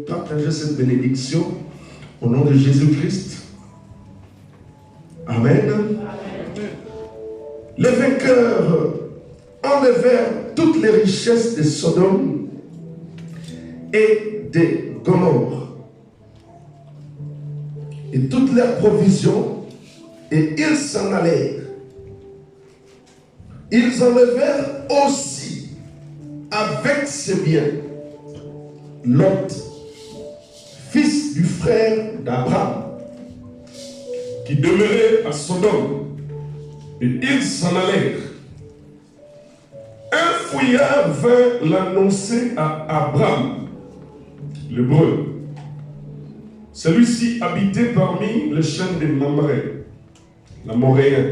Partager cette bénédiction au nom de Jésus-Christ. Amen. Les vainqueurs enlevèrent toutes les richesses de Sodome et de Gomorrhe et toutes leurs provisions, et ils s'en allèrent. Ils enlevèrent aussi avec ses biens Lot, fils du frère d'Abraham, qui demeurait à Sodome, et ils s'en allèrent. Un fouillard vint l'annoncer à Abraham, l'hébreu. Celui-ci habitait parmi les chaînes de Mamré, l'Amoréen,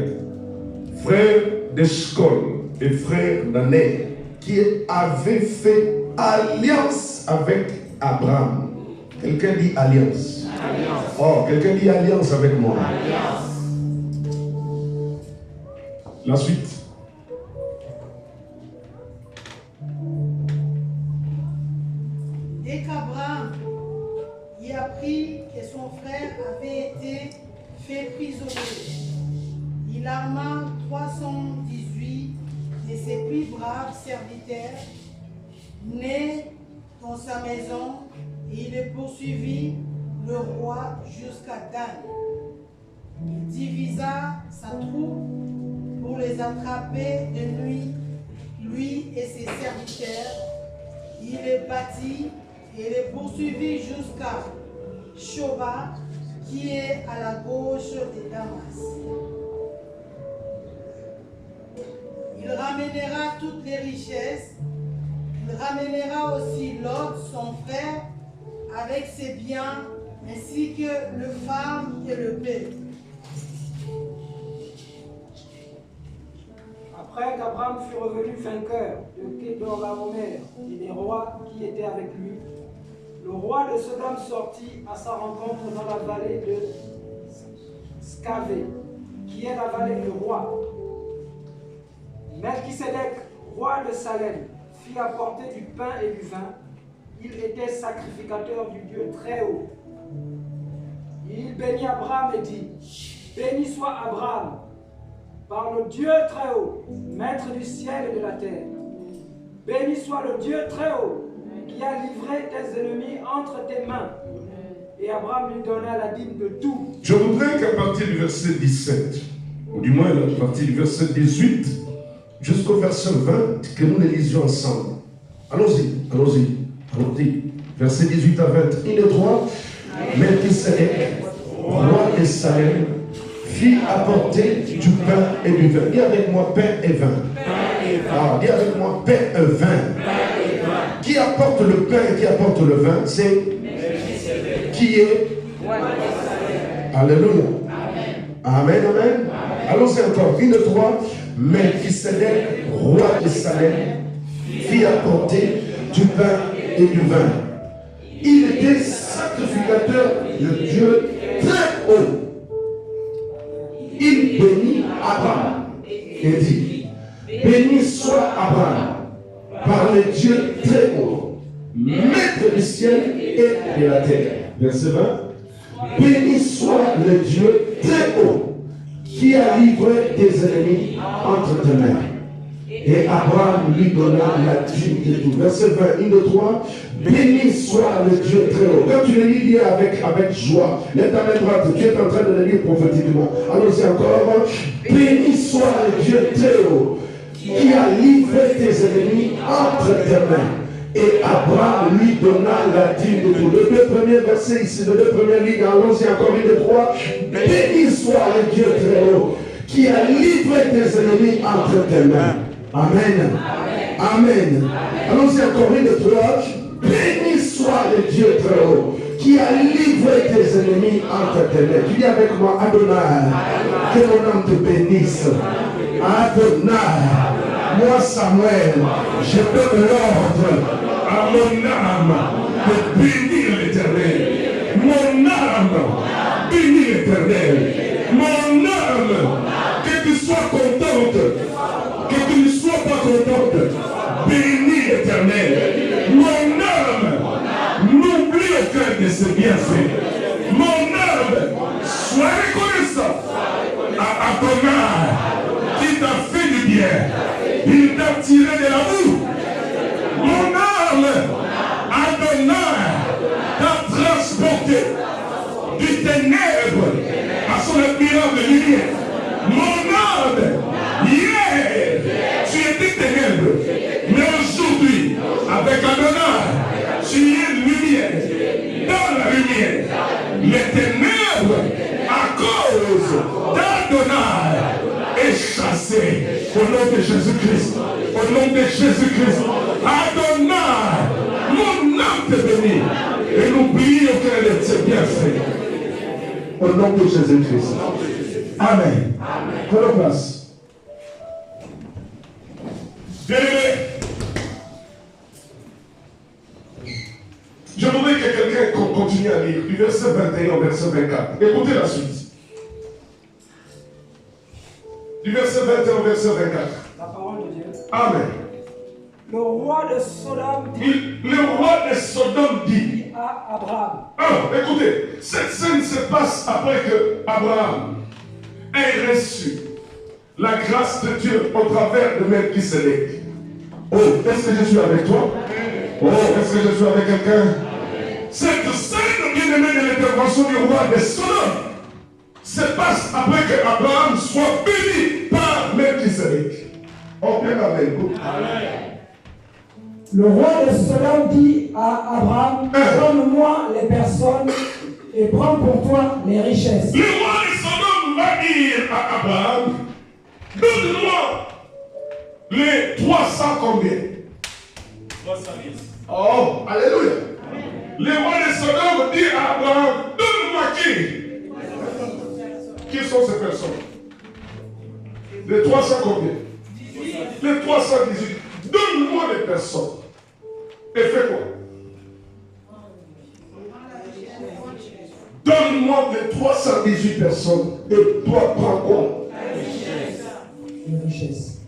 frère d'Eshcol et frère d'Aner, qui avait fait alliance avec Abraham. Quelqu'un dit alliance. Alliance. Oh, quelqu'un dit alliance avec moi. Alliance. La suite. Dès qu'Abraham y apprit que son frère avait été fait prisonnier, il arma 318 de ses plus braves serviteurs nés dans sa maison, et il poursuivit le roi jusqu'à Dan. Il divisa sa troupe pour les attraper de nuit, lui et ses serviteurs. Il les battit et les poursuivit jusqu'à Shoba, qui est à la gauche de Damas. Il ramènera toutes les richesses. Il ramènera aussi Lot, son frère, avec ses biens, ainsi que le femmes et le peuple. Après qu'Abraham fut revenu vainqueur de Kédorlaomer et des rois qui étaient avec lui, le roi de Sodome sortit à sa rencontre dans la vallée de Scavé, qui est la vallée du roi. Melchisédek, roi de Salem, fit apporter du pain et du vin. Il était sacrificateur du Dieu très haut. Il bénit Abraham et dit: béni soit Abraham par le Dieu très haut, maître du ciel et de la terre. Béni soit le Dieu très haut qui a livré tes ennemis entre tes mains. Et Abraham lui donna la dîme de tout. Je voudrais qu'à partir du verset 17, ou du moins à partir du verset 18, jusqu'au verset 20, que nous les lisions ensemble. Allons-y, allons-y, allons-y. Verset 18 à 20, 1 et 3. Melchisédek, roi de Salem, fit apporter du pain et du vin. Dis avec moi pain et vin. Ah, dis avec moi pain et vin. Qui apporte le pain et qui apporte le vin? C'est qui est? Alléluia. Amen, amen. Allons-y encore, 1 et 3. Melchisédek, roi de Salem, fit apporter du pain et du vin. Il était sacrificateur de Dieu très haut. Il bénit Abraham et dit: béni soit Abraham par le Dieu très haut, maître du ciel et de la terre. Verset 20. Béni soit le Dieu très haut qui a livré tes ennemis entre tes mains. Et Abraham lui donna la dîme de tout. Verset 20, 1, 2, 3. Béni soit le Dieu très haut. Quand tu le lis avec joie, lève ta main droite, tu es en train de le lire prophétiquement. Allons-y encore. Béni soit le Dieu très haut qui a livré tes ennemis entre tes mains. Et Abraham lui donna la dîme de tout. Les deux premiers versets ici, les deux premières lignes, allons-y encore, 1 et 3. Béni soit le Dieu très haut qui a livré tes ennemis entre tes mains. Amen. Amen. Amen. Allons-y encore, 1 et 3. Béni soit le Dieu très haut qui a livré tes ennemis entre tes mains. Tu dis avec moi, Adonai. Que mon âme te bénisse. Adonai. Moi, Samuel, je donne l'ordre à mon âme de bénir l'Éternel. Mon âme, bénis l'Éternel. Mon âme, que tu sois contente, que tu ne sois pas contente, bénis l'Éternel. Mon âme, loue de ses bienfaits. Mon âme, sois reconnaissant à Adonai qui t'a fait du bien. Il t'a tiré de la boue. Mon âme, Adonai t'a transporté du ténèbre à son admirable lumière. Mon âme, hier, tu étais ténèbre, mais aujourd'hui, avec Adonai, tu es lumière. Dans la lumière, les ténèbres, à cause d'Adonai, est chassé. Au nom de Jésus-Christ, au nom de Jésus-Christ, Adonai, mon âme te bénit. Et n'oubliez qu'elle est bien fait. Au nom de Jésus-Christ. Amen. Prenons place. Bien-aimés, je voudrais que quelqu'un continue à lire du verset 21 au verset 24. Écoutez la suite. Du verset 21 au verset 24. La parole de Dieu. Amen. Le roi de Sodome dit Le roi de Sodome dit à Abraham. Écoutez, cette scène se passe après que Abraham ait reçu la grâce de Dieu au travers de Melchisédek. Oh, est-ce que je suis avec toi? Oh, est-ce que je suis avec quelqu'un? Cette scène bien-aimée de l'intervention du roi de Sodome se passe après que Abraham soit béni par Melchisédek. Oh, bien, amen. Le roi de Sodome dit à Abraham, donne-moi les personnes et prends pour toi les richesses. Le roi de Sodome va dire à Abraham, donne-moi les 300 combien? 310. Oh, alléluia. Le roi de Sodome dit à Abraham, donne-moi qui? Qui sont ces personnes? Les 300 combien? Les 318. Donne-moi les personnes. Et fais quoi? Donne-moi les 318 personnes. Et toi, prends quoi? Les richesses.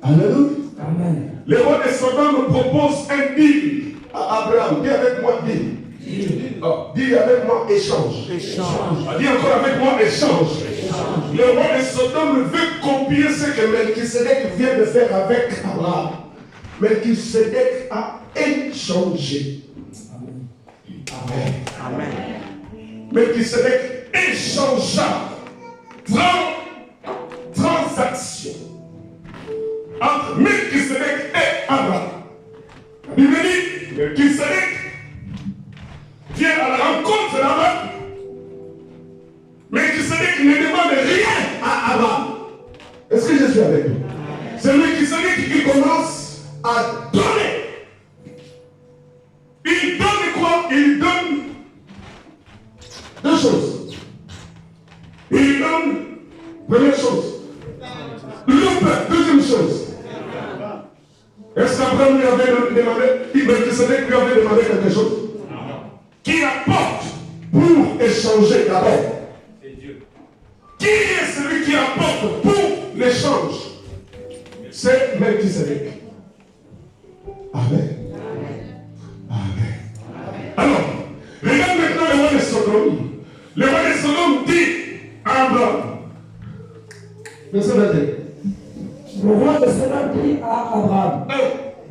Alléluia. Amen. Le roi de Sodome propose un deal à Abraham. Dis avec moi deal. Dis avec moi échange. Dis encore avec moi échange. Le roi de Sodome veut copier ce que Melchisédek vient de faire avec Abraham. Melchisédek a échangé. Amen. Melchisédek échangea transaction entre Melchisédek et Abraham. La Bible dit, Melchisédek vient à la rencontre d'Abraham. Melchisédek ne demande rien à Abraham. Est-ce que je suis avec vous? C'est Melchisédek qui commence à donner. Il donne quoi? Il donne deux choses. Il donne, première chose, le pain. Deuxième chose, est-ce qu'Abraham lui avait demandé, Melchisédek lui avait demandé quelque chose? Qui apporte pour échanger d'abord? C'est Dieu. Qui est celui qui apporte pour l'échange? C'est Melchisédek. Amen. Amen. Alors, regarde maintenant le roi de Sodome. Le roi de Sodome dit à Abraham. Verset 21. Le roi de Sodome dit à Abraham,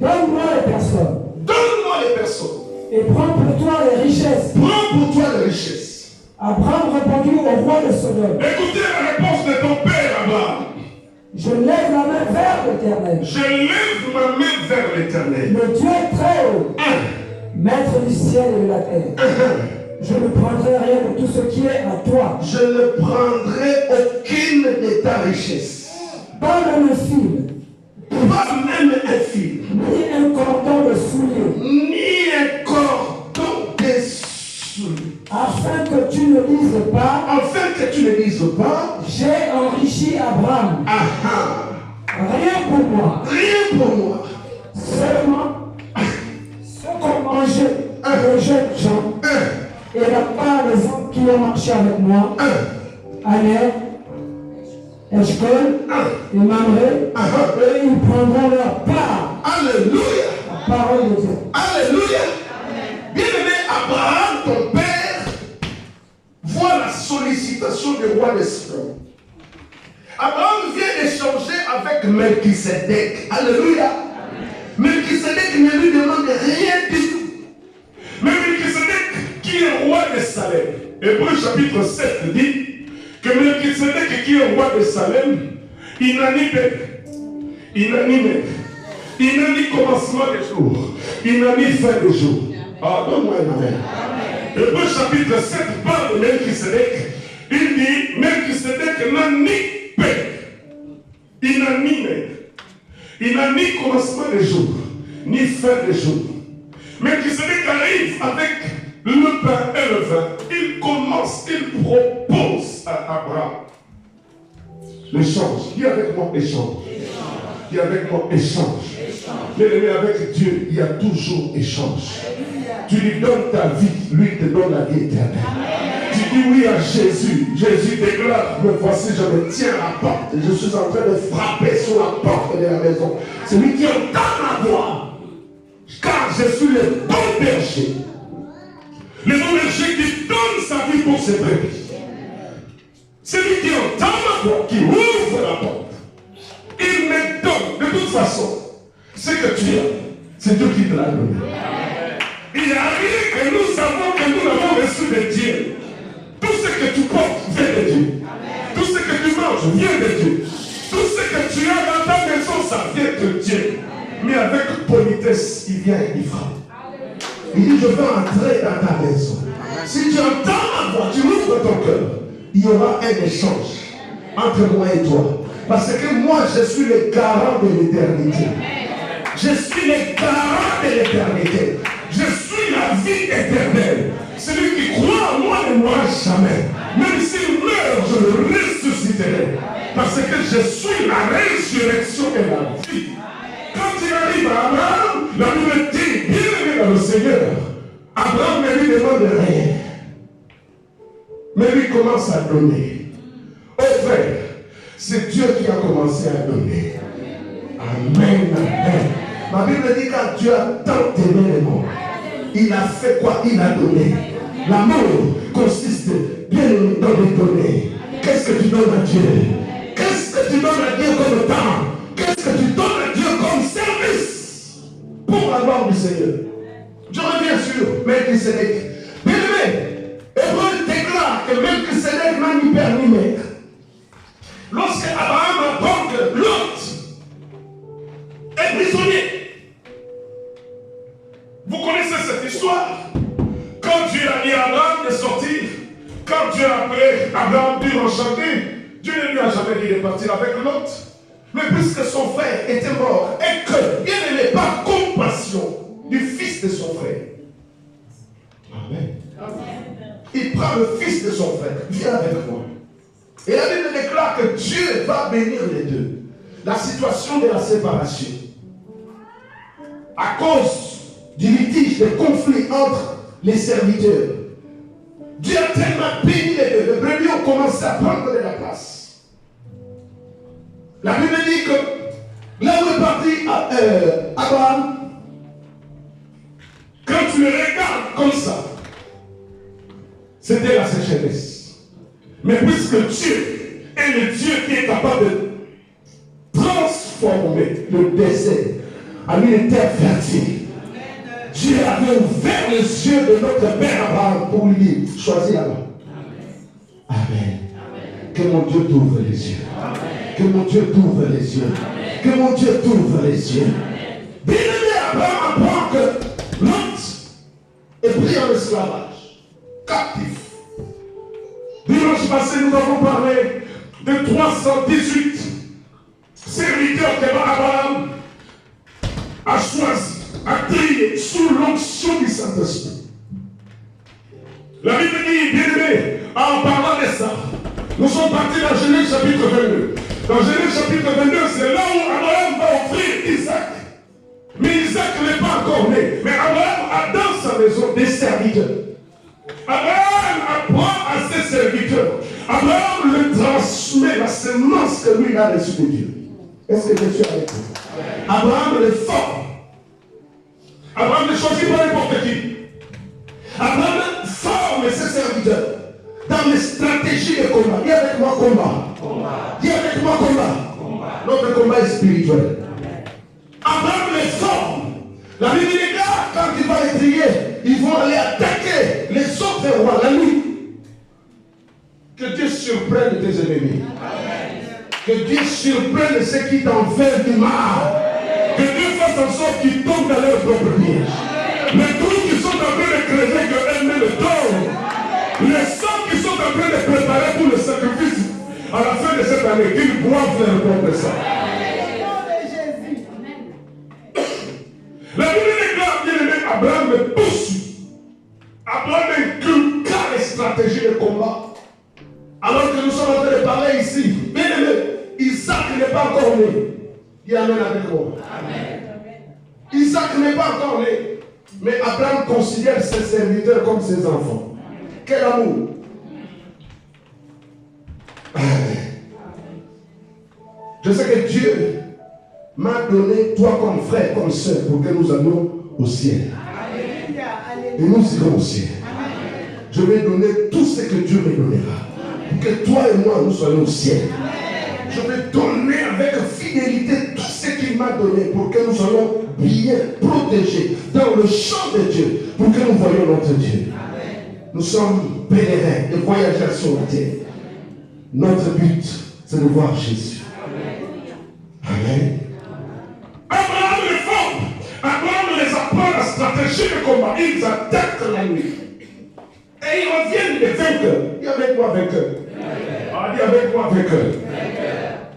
donne-moi les personnes. Donne-moi les personnes. Et prends pour toi les richesses. Prends pour toi les richesses. Abraham répondit au roi de Sodome. Écoutez la réponse de ton père, Abraham. Je lève la main vers l'Éternel. Je lève ma main vers l'Éternel. Le Dieu très haut, maître du ciel et de la terre. Je ne prendrai rien de tout ce qui est à toi. Je ne prendrai aucune de ta richesse. Pas même un fil, Pas même un fil. ni un cordon de soulier, Ni un cordon de soulier. afin que tu ne dises pas, Afin que tu ne dises pas, j'ai enrichi Abraham. Rien pour moi, rien pour moi. seulement ce qu'ont mangé les jeunes gens et la part des hommes qui ont marché avec moi, Aner, Eshkol et Mamré, et ils prendront leur part. Alléluia. La parole de Dieu. Alléluia. Bien-aimé Abraham, ton père, situation du roi des Salem. Abraham vient échanger avec Melchisédek. Alléluia. Melchisédek ne lui demande rien du tout. Mais Melchisédek, qui est roi de Salem, Hébreux chapitre 7 dit que Melchisédek, qui est roi de Salem, il n'a ni père, il n'a ni mère, il n'a ni commencement des jours, il n'a ni fin des jours. Ah, donne-moi un amen. Hébreux chapitre 7 parle de Melchisédek. Il dit Melchisédek n'a ni père, il n'a ni mère, il n'a ni commencement des jours, ni fin des jours. Melchisédek arrive avec le pain et le vin. Il commence, il propose à Abraham l'échange. Dis avec moi échange. Dis avec moi échange. Mais avec Dieu, il y a toujours échange. Tu lui donnes ta vie, lui te donne la vie éternelle. Tu dis oui à Jésus. Jésus déclare, me voici, je me tiens à la porte. Je suis en train de frapper sur la porte de la maison. Celui qui entend ma voix. Car je suis le bon berger. Le bon berger qui donne sa vie pour ses brebis. Celui qui entend ma voix, qui ouvre la porte. Il me donne. De toute façon, ce que tu as, c'est Dieu qui te l'a donné. Il est arrivé que nous savons que nous l'avons reçu de Dieu. Tout ce que tu portes vient de Dieu. Tout ce que tu manges vient de Dieu. Tout ce que tu as dans ta maison, ça vient de Dieu. Mais avec politesse, il vient et il frappe. Il dit, je veux entrer dans ta maison. Si tu entends ma voix, tu ouvres ton cœur, il y aura un échange entre moi et toi. Parce que moi, je suis le garant de l'éternité. Je suis le garant de l'éternité. Je suis la vie éternelle. Celui qui croit en moi ne mourra jamais. Même s'il meurt, je le ressusciterai. Parce que je suis la résurrection et la vie. Quand il arrive à Abraham, la Bible dit, bien-aimé dans le Seigneur, Abraham ne lui demande rien. Mais lui commence à donner. Au frère, c'est Dieu qui a commencé à donner. Amen, amen. Ma Bible dit quand Dieu a tant aimé le monde, il a fait quoi? Il a donné. L'amour consiste bien dans les donner. Qu'est-ce que tu donnes à Dieu? Qu'est-ce que tu donnes à Dieu comme temps? Qu'est-ce que tu donnes à Dieu comme service pour la gloire du Seigneur? Je reviens sur Melchisédek. Bien aimé, Hébreu déclare que Melchisédek n'a ni père ni mère. Lorsque Abraham apprend que Lot est prisonnier, vous connaissez cette histoire. Quand Dieu a dit à Abraham de sortir, quand Dieu a appelé Abraham pour enchanter, Dieu ne lui a jamais dit de partir avec Lot. Mais puisque son frère était mort et que, bien aimé, par compassion du fils de son frère, Amen. Il prend le fils de son frère, viens avec moi. Et la Bible déclare que Dieu va bénir les deux. La situation de la séparation. À cause du litige, des conflits entre les serviteurs. Dieu a tellement béni les deux. Les brebis ont commencé à prendre de la place. La Bible dit que là où est parti Abraham, quand tu le regardes comme ça, c'était la sécheresse. Mais puisque Dieu est le Dieu qui est capable de transformer le désert en une terre fertile, Dieu avait ouvert les yeux de notre père Abraham pour lui dire, choisis là-bas. Amen. Que mon Dieu t'ouvre les yeux. Amen. Que mon Dieu t'ouvre les yeux. Amen. Que mon Dieu t'ouvre les yeux. Bien-aimé, Abraham apprend que Lot est pris en esclavage, captif. Dimanche passé, nous avons parlé de 318 serviteurs qu'Abraham a choisi, a trié sous l'onction du Saint-Esprit. La Bible dit, bien-aimé, en parlant de ça, nous sommes partis dans Genèse chapitre 22. Dans Genèse chapitre 22, c'est là où Abraham va offrir Isaac. Mais Isaac n'est pas encore né. Mais Abraham a dans sa maison des serviteurs. Abraham apprend à ses serviteurs. Abraham le transmet la semence que lui a reçue de Dieu. Est-ce que je suis avec vous? Abraham le forme. Abraham ne choisit pas n'importe qui. Abraham forme ses serviteurs dans les stratégies stratégie de combat. Dis avec moi combat. Dis avec moi combat. Notre combat est spirituel. Abraham les forme. La Bible dit que quand il va les trier, ils vont aller attaquer les autres rois la nuit. Que Dieu surprenne tes ennemis. Que Dieu surprenne ceux qui t'en veulent du mal. Que Dieu fasse en sorte qu'ils tombent dans leur propre piège. Les trous qui sont en train de creuser, que elle met le temps. Les sangs qui sont en train de préparer pour le sacrifice à la fin de cette année, qu'ils boivent leur propre sang. La Bible déclare, bien aimé, Abraham me poursuit. Abraham inculqua les stratégies de combat. Alors que nous sommes en train de parler ici, bien aimé, Isaac n'est pas encore né. Dis amen avec moi. Amen. Isaac n'est pas encore né. Mais Abraham considère ses serviteurs comme ses enfants. Quel amour. Je sais que Dieu m'a donné toi comme frère, comme soeur, pour que nous allions au ciel. Et nous irons au ciel. Je vais donner tout ce que Dieu me donnera. Pour que toi et moi, nous soyons au ciel. Je vais donner avec fidélité tout ce qu'il m'a donné pour que nous soyons bien protégés dans le champ de Dieu, pour que nous voyions notre Dieu. Nous sommes pèlerins et voyageurs sur la terre. Notre but, c'est de voir Jésus. Amen. Abraham les forme. Abraham les apprend la stratégie de combat. Ils attaquent la nuit. Et ils reviennent des vainqueurs. Dis avec moi vainqueur. Dis avec moi vainqueur.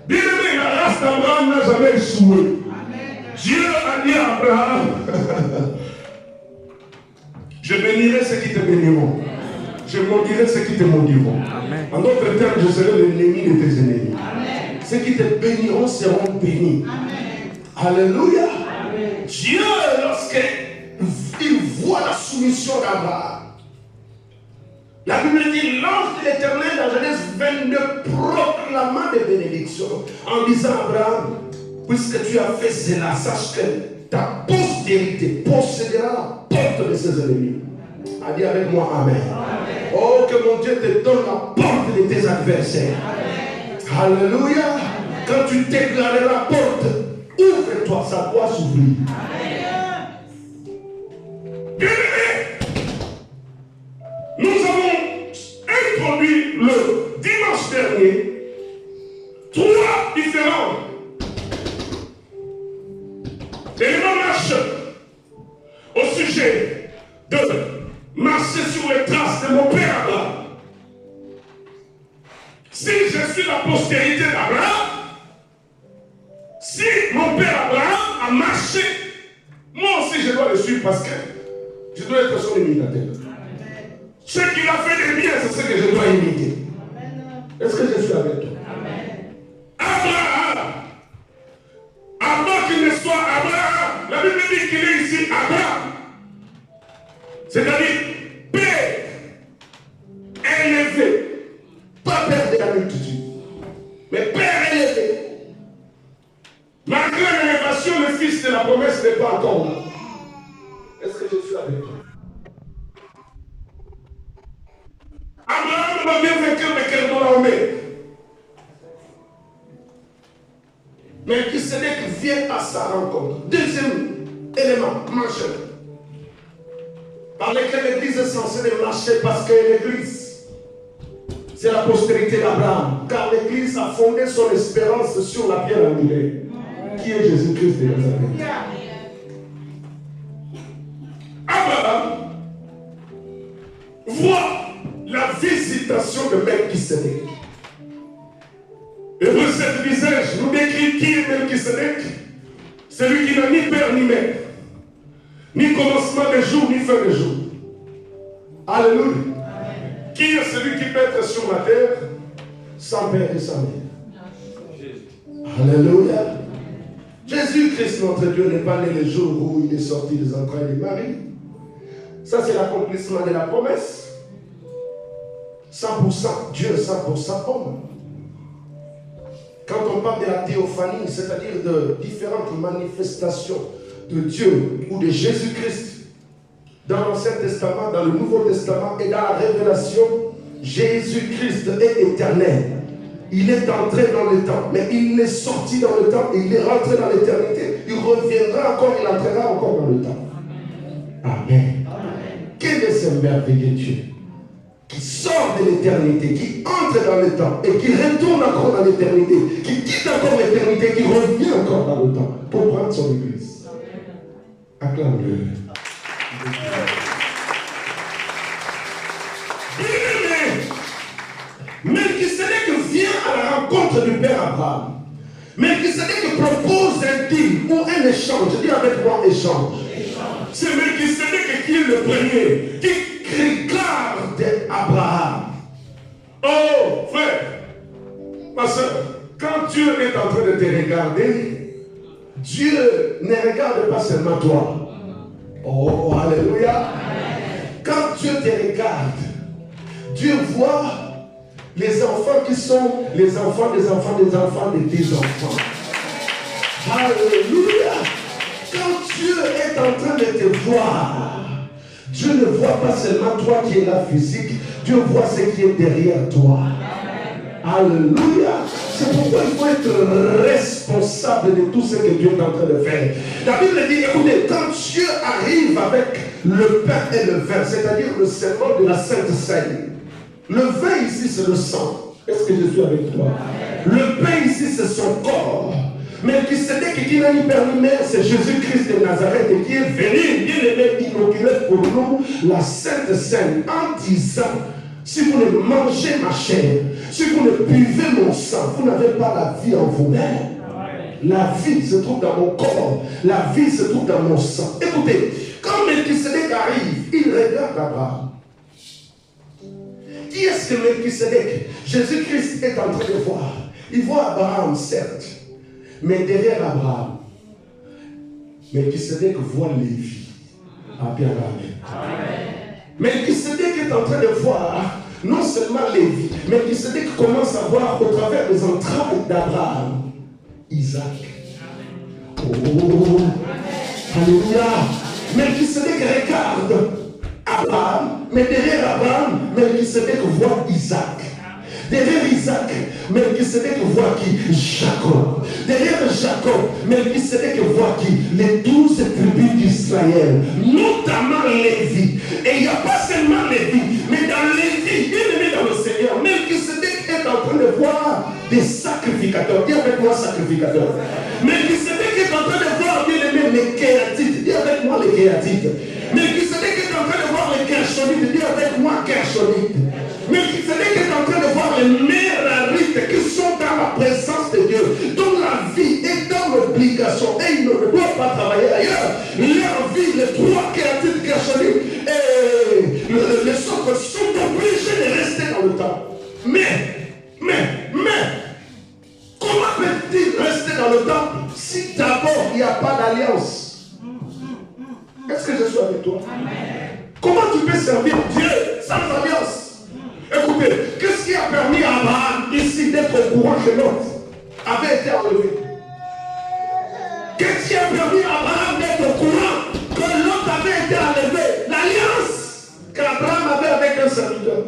Bien aimé, la race d'Abraham n'a jamais échoué. Dieu a dit à Abraham, je bénirai ceux qui te béniront. Je maudirai ceux qui te maudiront. En d'autres termes, je serai l'ennemi de tes ennemis. Amen. Ceux qui te béniront seront bénis. Amen. Alléluia. Amen. Dieu, lorsqu'il voit la soumission d'Abraham, la Bible dit, l'ange de l'Éternel dans Genèse 22 proclama des bénédictions en disant à Abraham, puisque tu as fait cela, sache que ta postérité possédera la porte de ses ennemis. A dit avec moi Amen. Amen. Oh, que mon Dieu te donne la porte de tes adversaires. Amen. Alléluia. Amen. Quand tu déclares la porte, ouvre-toi, ça doit s'ouvrir. Nous avons introduit le dimanche dernier 3 différents éléments marchent au sujet de marcher sur les traces de mon père Abraham. Si je suis la postérité d'Abraham, si mon père Abraham a marché, moi aussi je dois le suivre parce que je dois être son imitateur. Ce qu'il a fait de bien, c'est ce que je dois imiter. Est-ce que je suis avec toi? Abraham, avant qu'il ne soit Abraham, la Bible dit qu'il est ici Abraham. C'est-à-dire père élevé, pas père de la multitude, mais père élevé. Malgré l'élévation, le fils de la promesse n'est pas encore là. Est-ce que je suis avec toi? Abraham va bien vainqueur de quel nom l'armée. Mais Melchisédek vient à sa rencontre. Deuxième élément, marcheur. Par lequel l'Église est censée marcher parce que l'Église, c'est la postérité d'Abraham. Car l'Église a fondé son espérance sur la pierre angulaire, qui est Jésus-Christ de Nazareth. Abraham voit la visitation de Melchisédek. Hébreux 7 visage nous décrit qui est Melchisédek. Celui qui n'a ni père ni mère, ni commencement de jour, ni fin de jour. Alléluia. Amen. Qui est celui qui peut être sur la terre sans père et sans mère? Alléluia. Jésus-Christ, notre Dieu, n'est pas né le jour où il est sorti des entrailles de Marie. Ça, c'est l'accomplissement de la promesse. 100% Dieu, 100% homme. Quand on parle de la théophanie, c'est-à-dire de différentes manifestations de Dieu ou de Jésus-Christ, dans l'Ancien Testament, dans le Nouveau Testament et dans la Révélation, Jésus-Christ est éternel. Il est entré dans le temps, mais il est sorti dans le temps et il est rentré dans l'éternité. Il reviendra encore, il entrera encore dans le temps. Amen. Quel est ce merveilleux Dieu qui sort de l'éternité, qui entre dans le temps et qui retourne encore dans l'éternité, qui quitte encore l'éternité, qui revient encore dans le temps pour prendre son église. Acclame-le. Melchisedec vient à la rencontre du Père Abraham. Melchisedec propose un deal ou un échange. Dis avec moi échange. C'est Melchisedec qui est le premier, qui regarde Abraham. Oh frère, ma soeur, quand Dieu est en train de te regarder, Dieu ne regarde pas seulement toi. Oh, alléluia. Quand Dieu te regarde, Dieu voit les enfants qui sont les enfants des enfants des enfants de tes enfants. Alléluia. Quand Dieu est en train de te voir, Dieu ne voit pas seulement toi qui es là physique, Dieu voit ce qui est derrière toi. Alléluia. C'est pourquoi il faut être responsable de tout ce que Dieu est en train de faire. La Bible dit, écoutez, quand Dieu arrive avec le pain et le vin, c'est-à-dire le serment de la Sainte Seine, le vin ici c'est le sang. Est-ce que je suis avec toi? Le pain ici c'est son corps. Mais qui n'a ni père ni mère, c'est Jésus-Christ de Nazareth qui est venu, bien aimé, inoculer pour nous la Sainte Seine en disant, si vous ne mangez ma chair, si vous ne buvez mon sang, vous n'avez pas la vie en vous-même. La vie se trouve dans mon corps, la vie se trouve dans mon sang. Écoutez, quand Melchisedec arrive, il regarde Abraham. Qui est-ce que Melchisedec? Jésus-Christ est en train de voir. Il voit Abraham, certes, mais derrière Abraham, Melchisedec voit Lévi. Ah bien, amen. Melchisedec est en train de voir non seulement Lévi, mais Melchisedec commence à voir au travers des entrailles d'Abraham, Isaac. Oh, alléluia. Melchisedec regarde Abraham, mais derrière Abraham, Melchisedec voit Isaac. Derrière Isaac, Melchisedec voit qui? Jacob. Derrière Jacob, Melchisedec voit qui? Les 12 tribus d'Israël, notamment Lévi. Et il n'y a pas seulement Lévi, mais dans Lévi, bien aimé dans le Seigneur, Melchisedec est en train de voir des sacrificateurs. Dis avec moi sacrificateurs. Melchisedec est en train de voir, bien aimé, les Kéatites. Dis avec moi les Kéatites. Melchisedec est en train de voir les Gershonites. Dis avec moi Gershonites. Melchisedec est en train de voir les Mérarites qui sont dans la présence de Dieu, dont la vie est dans l'obligation et ils ne doivent pas travailler ailleurs. Leur vie, les trois Kéatites, Gershonites et les autres sont obligés de rester dans le temps. Mais, comment peut-il rester dans le temps si d'abord il n'y a pas d'alliance? Est-ce que je suis avec toi? Comment tu peux servir Dieu sans alliance? Écoutez, qu'est-ce qui a permis à Abraham ici d'être au courant que l'autre avait été enlevé? Qu'est-ce qui a permis à Abraham d'être au courant que l'autre avait été enlevé? L'alliance qu'Abraham avait avec un serviteur.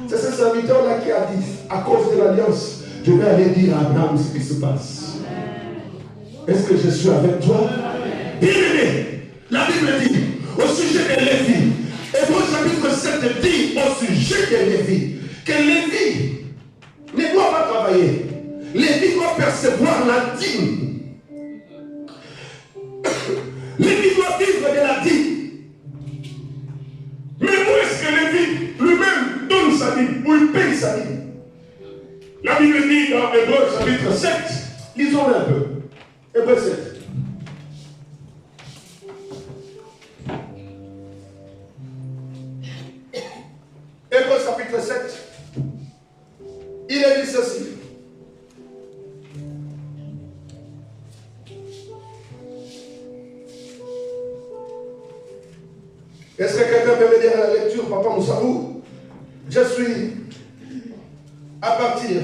C'est ce serviteur-là qui a dit, à cause de l'alliance, je vais aller dire à Abraham ce qui se passe. Est-ce que je suis avec toi? Bien aimé, la Bible dit, au sujet de Lévi, Hébreux chapitre 7 dit au sujet de Lévi, que Lévi ne doit pas travailler. Lévi doit percevoir la dîme. Lévi doit vivre de la dîme. Mais où est-ce que Lévi lui-même donne sa dîme, où il paye sa dîme? La Bible dit dans Hébreux chapitre 7, lisons-le un peu. Hébreux 7. Hébreux chapitre 7, il est dit ceci. Est-ce que quelqu'un peut me dire à la lecture, Papa Moussarou? Je suis à partir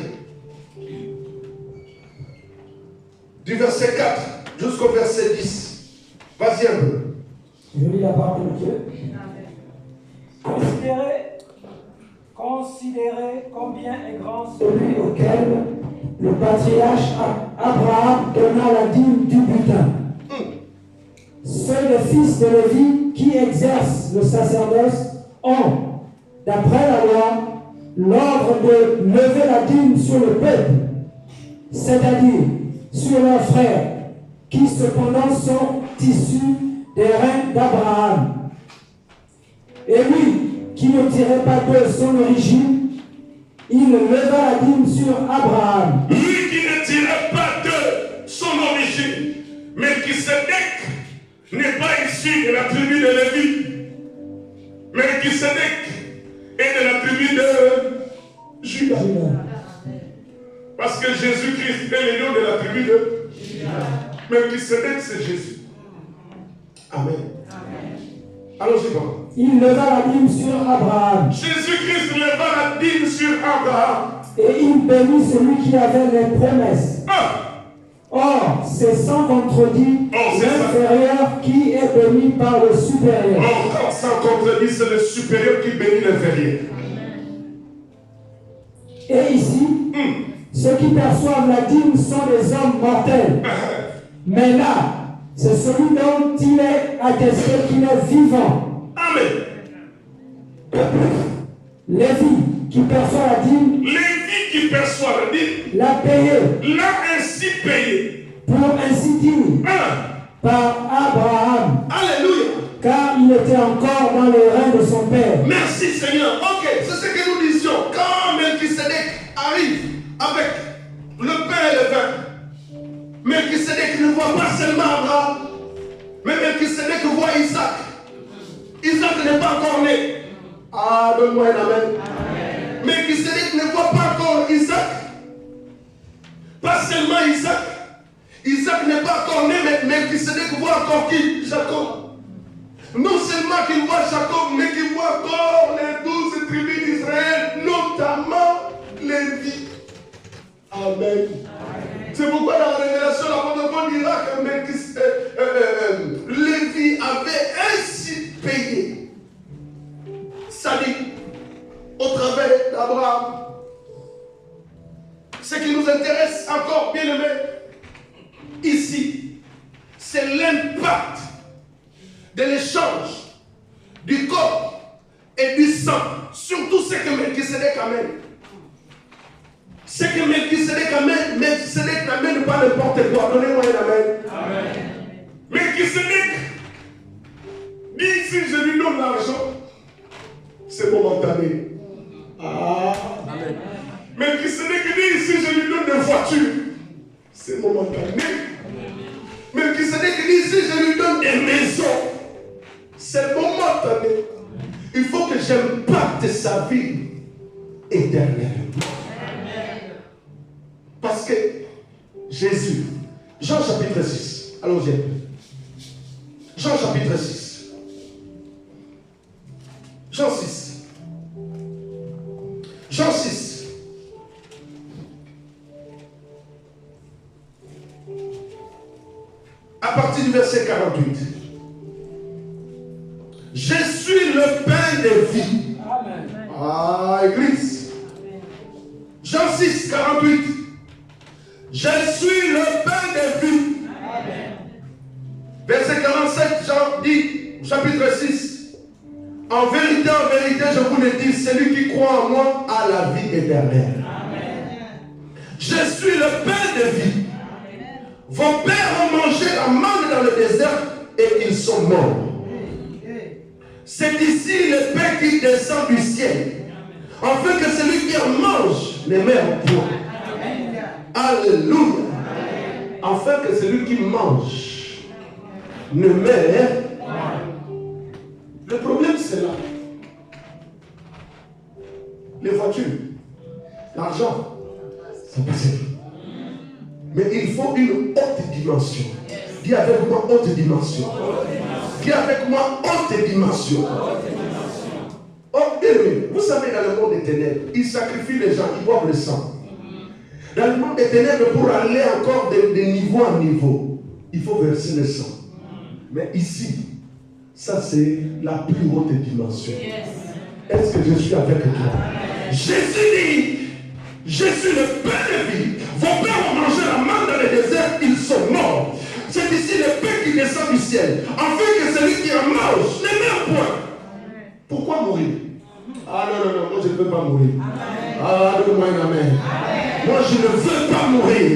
du verset 4 jusqu'au verset 10. Vas-y un peu. Je lis la parole de Dieu. Considérez combien est grand celui auquel le patriarche Abraham donna la dîme du butin. Seuls les fils de Lévi qui exercent le sacerdoce ont, d'après la loi, l'ordre de lever la dîme sur le peuple, c'est-à-dire sur leurs frères, qui cependant sont issus des reins d'Abraham. Et lui, qui ne tirait pas de son origine, il leva la dîme sur Abraham. Lui qui ne tirait pas de son origine, Melchisédek n'est pas issu de la tribu de Lévi. Melchisédek est de la tribu de Juda. Parce que Jésus-Christ est le nom de la tribu de Juda. Melchisédek, c'est Jésus. Amen. Allons-y, bon. Il leva la dîme sur Abraham. Jésus-Christ leva la dîme sur Abraham. Et il bénit celui qui avait les promesses. Or, c'est sans contredit l'inférieur qui est béni par le supérieur. Encore sans contredit, c'est le supérieur qui bénit l'inférieur. Et ici, ceux qui perçoivent la dîme sont des hommes mortels. Mais là, c'est celui dont il est attesté qu'il est vivant. Amen. Lévi qui perçoit la dîme, Lévi qui perçoit la dîme, l'a payé, l'a ainsi payé. pour ainsi dire, par Abraham, Alléluia. car il était encore dans les reins de son père. Merci Seigneur. Ok, c'est ce que nous disions. Quand Melchisédek arrive avec le pain et le vin, Melchisédek ne voit pas seulement Abraham, mais Melchisédek voit Isaac. Isaac n'est pas encore né. Ah, donne-moi un amen. Melchisédek ne voit pas encore Isaac. Pas seulement Isaac. Isaac n'est pas encore né, mais Melchisédek voit encore qui? Jacob. Non seulement qu'il voit Jacob, mais qu'il voit encore les 12 tribus d'Israël, notamment Lévi. Amen. C'est pourquoi dans la révélation, l'apôtre Paul dira que Lévi avait ainsi payé sa dîme au travers d'Abraham. Ce qui nous intéresse encore, bien aimé, ici, c'est l'impact de l'échange du corps et du sang, surtout ce que Melchisédek amène. Ce que Melchisédek amène, Melchisédek n'amène pas n'importe quoi. Donnez-moi un amen. Melchisédek dit si je lui donne l'argent, c'est momentané. Amen. Melchisédek dit si je lui donne des voitures, c'est momentané. Melchisédek dit si je lui donne des maisons, c'est momentané. Il faut que j'impacte sa vie éternellement. Parce que Jésus, Jean chapitre 6, allons-y. Jean chapitre 6. Jean 6. Jean 6. À partir du verset 48. Je suis le pain de vie. Amen. Ah, Église. Jean 6, 48. Je suis le pain de vie. Amen. Verset 47, Jean dit, chapitre 6. En vérité, je vous le dis, celui qui croit en moi a la vie éternelle. Amen. Je suis le pain de vie. Amen. Vos pères ont mangé la manne dans le désert et ils sont morts. C'est ici le pain qui descend du ciel, afin que celui qui en mange ne meure point. Alléluia. Afin que celui qui mange ne meure point. Le problème c'est là. Les voitures, l'argent, ça passe. Mais il faut une haute dimension. Dis avec moi haute dimension. Dis avec moi haute dimension. Oh, bien, vous savez, dans le monde des ténèbres, ils sacrifient les gens, ils boivent le sang. Dans le monde des ténèbres, pour aller encore de niveau en niveau, il faut verser le sang. Mais ici, ça c'est la plus haute dimension. Est-ce que je suis avec toi? Jésus dit, je suis le pain de vie. Vos pères ont mangé la manne dans le désert, ils sont morts. C'est ici le pain qui descend du ciel, afin que celui qui en mange ne meure point. Pourquoi mourir? Ah non, non, non, moi je ne veux pas mourir. Ah, donne-moi une amen. Moi je ne veux pas mourir.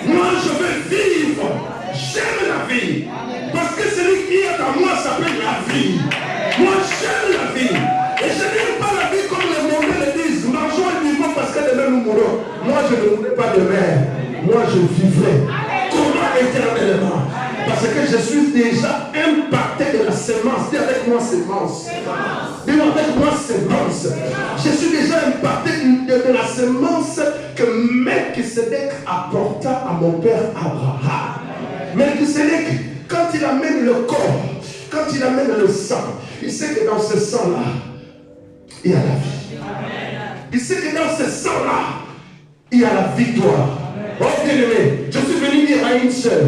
Moi je veux vivre. J'aime la vie. Parce que celui qui est en moi s'appelle la vie. Moi j'aime la vie. Et je n'aime pas la vie comme les mondes le disent. Mangeons et vivons parce que demain nous mourrons. Moi je ne mourrai pas demain. Moi je vivrai. Comment éternellement? Parce que je suis déjà impacté de la sémence. Dis avec moi sémence. Dis avec moi sémence. Je suis déjà impacté de la sémence que Melchisedec apporta à mon père Abraham. Melchisedec, quand il amène le corps, quand il amène le sang, il sait que dans ce sang-là, il y a la vie. Il sait que dans ce sang-là, il y a la victoire. Oh bien-aimé, je suis venu dire à une sœur,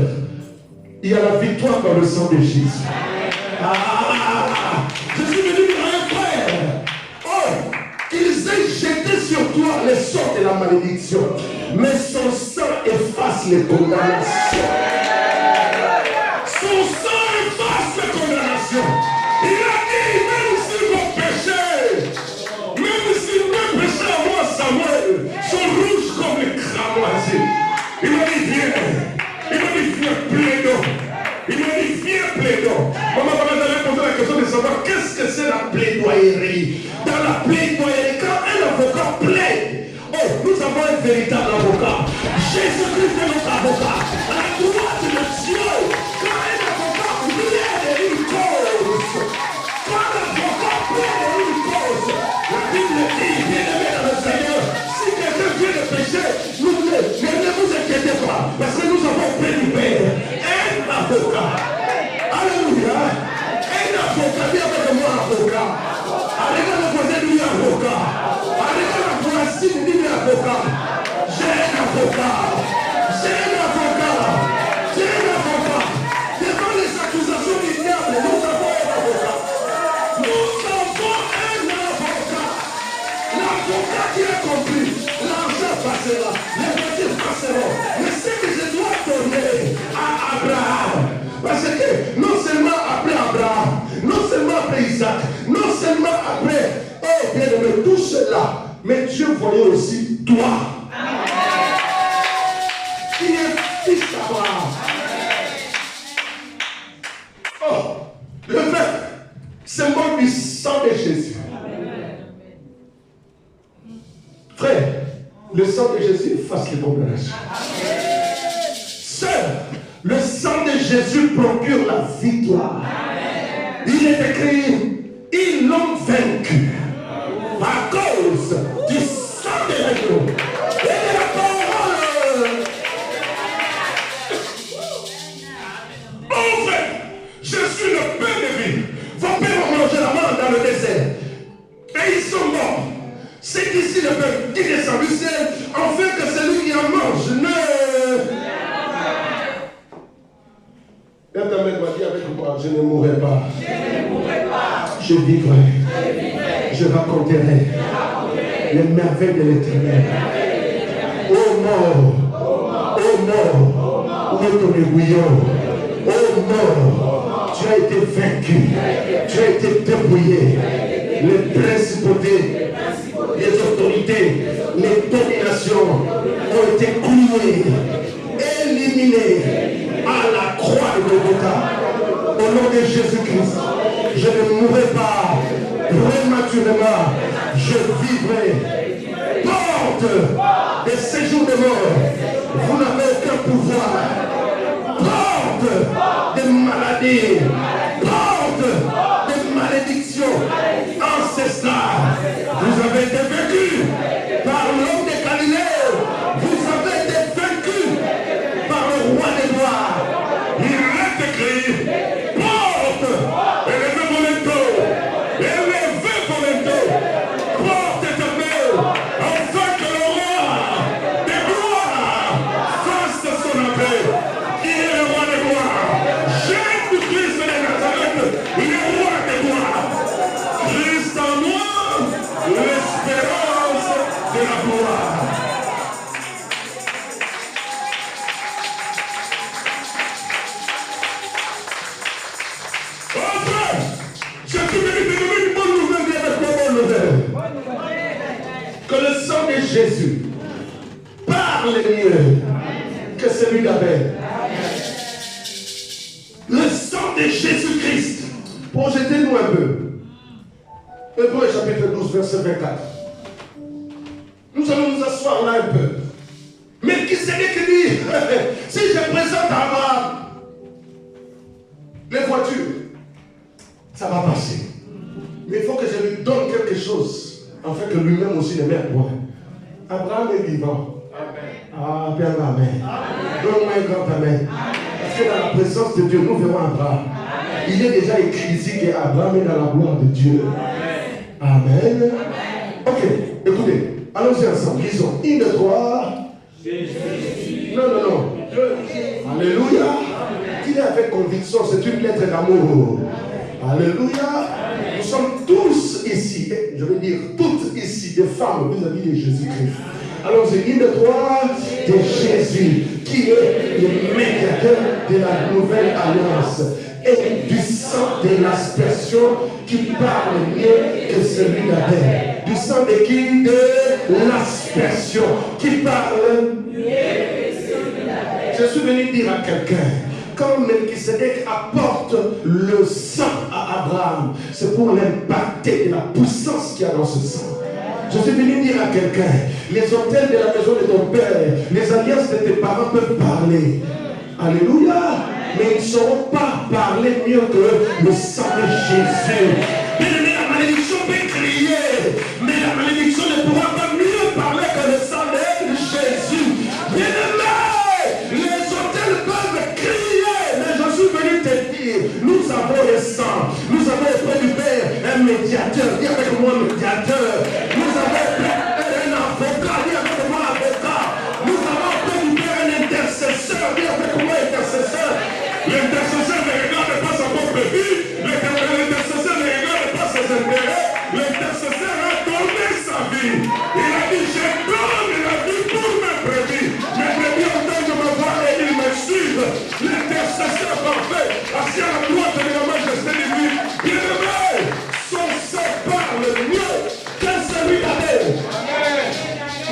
il y a la victoire dans le sang de Jésus. Je suis venu dire à un frère, oh, qu'ils aient jeté sur toi les sorts de la malédiction, mais son sang efface les condamnations. Son sang efface les condamnations. Il a dit, même si vos péchés, même si mes péchés à moi, Samuel, sont rouges comme les cramoisis, il m'a dit, viens. Il m'a dit, viens, plaidons. Il m'a dit, viens, plaidons. Maman, j'avais posé la question de savoir qu'est-ce que c'est la plaidoyerie. Dans la plaidoyerie, quand un avocat plaide, oh, nous avons un véritable avocat. Jésus-Christ est notre avocat. À la droite de Dieu, quand un avocat plaide une cause, quand l'avocat plaide une cause, la Bible dit, bien-aimé dans le Seigneur, si quelqu'un vient de pécher, ne vous inquiétez pas, parce que nous avons pris du Père. Un avocat. Alléluia. Un avocat. Viens avec moi, avocat. Arrêtez de poser lui avocat. Arrêtez la voici, dis avocat. J'ai un avocat. J'ai un avocat. J'ai un avocat. Devant les accusations du diable, nous avons un avocat. Nous avons un avocat. L'avocat qui a compris. L'argent passera. Les petits passeront. Mais ce que je dois donner à Abraham, parce que non seulement après Abraham, non seulement après Isaac, non seulement après, oh bien aimé, tout cela, mais Dieu voyait aussi toi, qui est fils d'Abraham. Oh, le fait, symbole du sang de Jésus. Frère, le sang de Jésus efface les condamnations. Sœur, le sang de Jésus procure la victoire. Il est écrit, ils l'ont vaincu à cause du sang de l'agneau et de la parole. Mon frère, je suis le pain de vie. Vos pères ont mangé la manne dans le désert et ils sont morts. C'est ici le pain qui descend du ciel, afin que celui qui en mange ne... L'éternel m'a dit avec moi, je ne mourrai pas. Je vivrai. Je raconterai les merveilles de l'éternel. Ô mort, où est ton aiguillon? Ô mort, tu as été vaincu. Tu as été dépouillé. Les principautés, les autorités, les dominations ont été clouées, éliminées à la croix de Golgotha. Au nom de Jésus-Christ, je ne mourrai pas prématurément, je vivrai. Porte des séjours de mort, vous n'avez aucun pouvoir. Porte des maladies, porte des malédictions ancestrales. Vous avez été vaincu par l'homme de Galilée. Vous avez été vaincu par le roi des gloires. Il est écrit, porte, élevez vos linteaux, élevez vos linteaux, porte éternelle, afin que le roi des gloires fasse son entrée. Qui est le roi des gloires? Jésus-Christ de Nazareth, le roi des gloires. Christ en moi, Jésus parle mieux que celui d'Abel. Le sang de Jésus-Christ. Projetez-nous un peu. Hébreux chapitre 12, verset 24. Nous allons nous asseoir là un peu. Mais qui c'est qui dit, si je présente à Abraham les voitures, ça va passer. Mais il faut que je lui donne quelque chose, afin que lui-même aussi ne mette point. Abraham est vivant. Ah, Père, amen. Donne-moi un grand amen. Parce que dans la présence de Dieu, nous verrons Abraham. Il est déjà écrit ici qu'Abraham est dans la gloire de Dieu. Amen. Ok, écoutez, allons-y ensemble. Disons, une de trois. Non. Alléluia. Dis-le avec conviction, c'est une lettre d'amour. Alléluia. Nous sommes tous ici, je veux dire toutes ici, des femmes vis-à-vis de Jésus-Christ. Allons-y, une de trois de Jésus, qui est le médiateur de la nouvelle alliance. Et du sang de l'aspersion qui parle mieux que celui d'Abel. Du sang de qui? De l'aspersion qui parle mieux que celui d'Abel. Je suis venu dire à quelqu'un, quand Melchisedec apporte le sang à Abraham, c'est pour l'impacter de la puissance qu'il y a dans ce sang. Je suis venu dire à quelqu'un, les autels de la maison de ton père, les alliances de tes parents peuvent parler. Alléluia. Mais ils ne sauront pas parler mieux que le sang de Jésus. Bien-aimé, la malédiction peut crier, mais la malédiction ne pourra pas mieux parler que le sang de Jésus. Bien-aimé, les autels peuvent crier, mais je suis venu te dire, nous avons le sang, nous avons auprès du Père un médiateur. Dis avec moi médiateur. Nous avons un avocat. Dis avec moi avocat. Nous avons auprès du Père un intercesseur. Dis avec moi intercesseur. L'intercesseur ne regarde pas sa propre vie, l'intercesseur ne regarde pas ses intérêts, l'intercesseur a donné sa vie. Il a dit, je donne la vie pour mes brebis. Mes brebis entendent me voir et ils me suivent. L'intercesseur parfait, assis à la droite de la majesté divine. Bien-aimé, son sang parle mieux que celui d'Abel.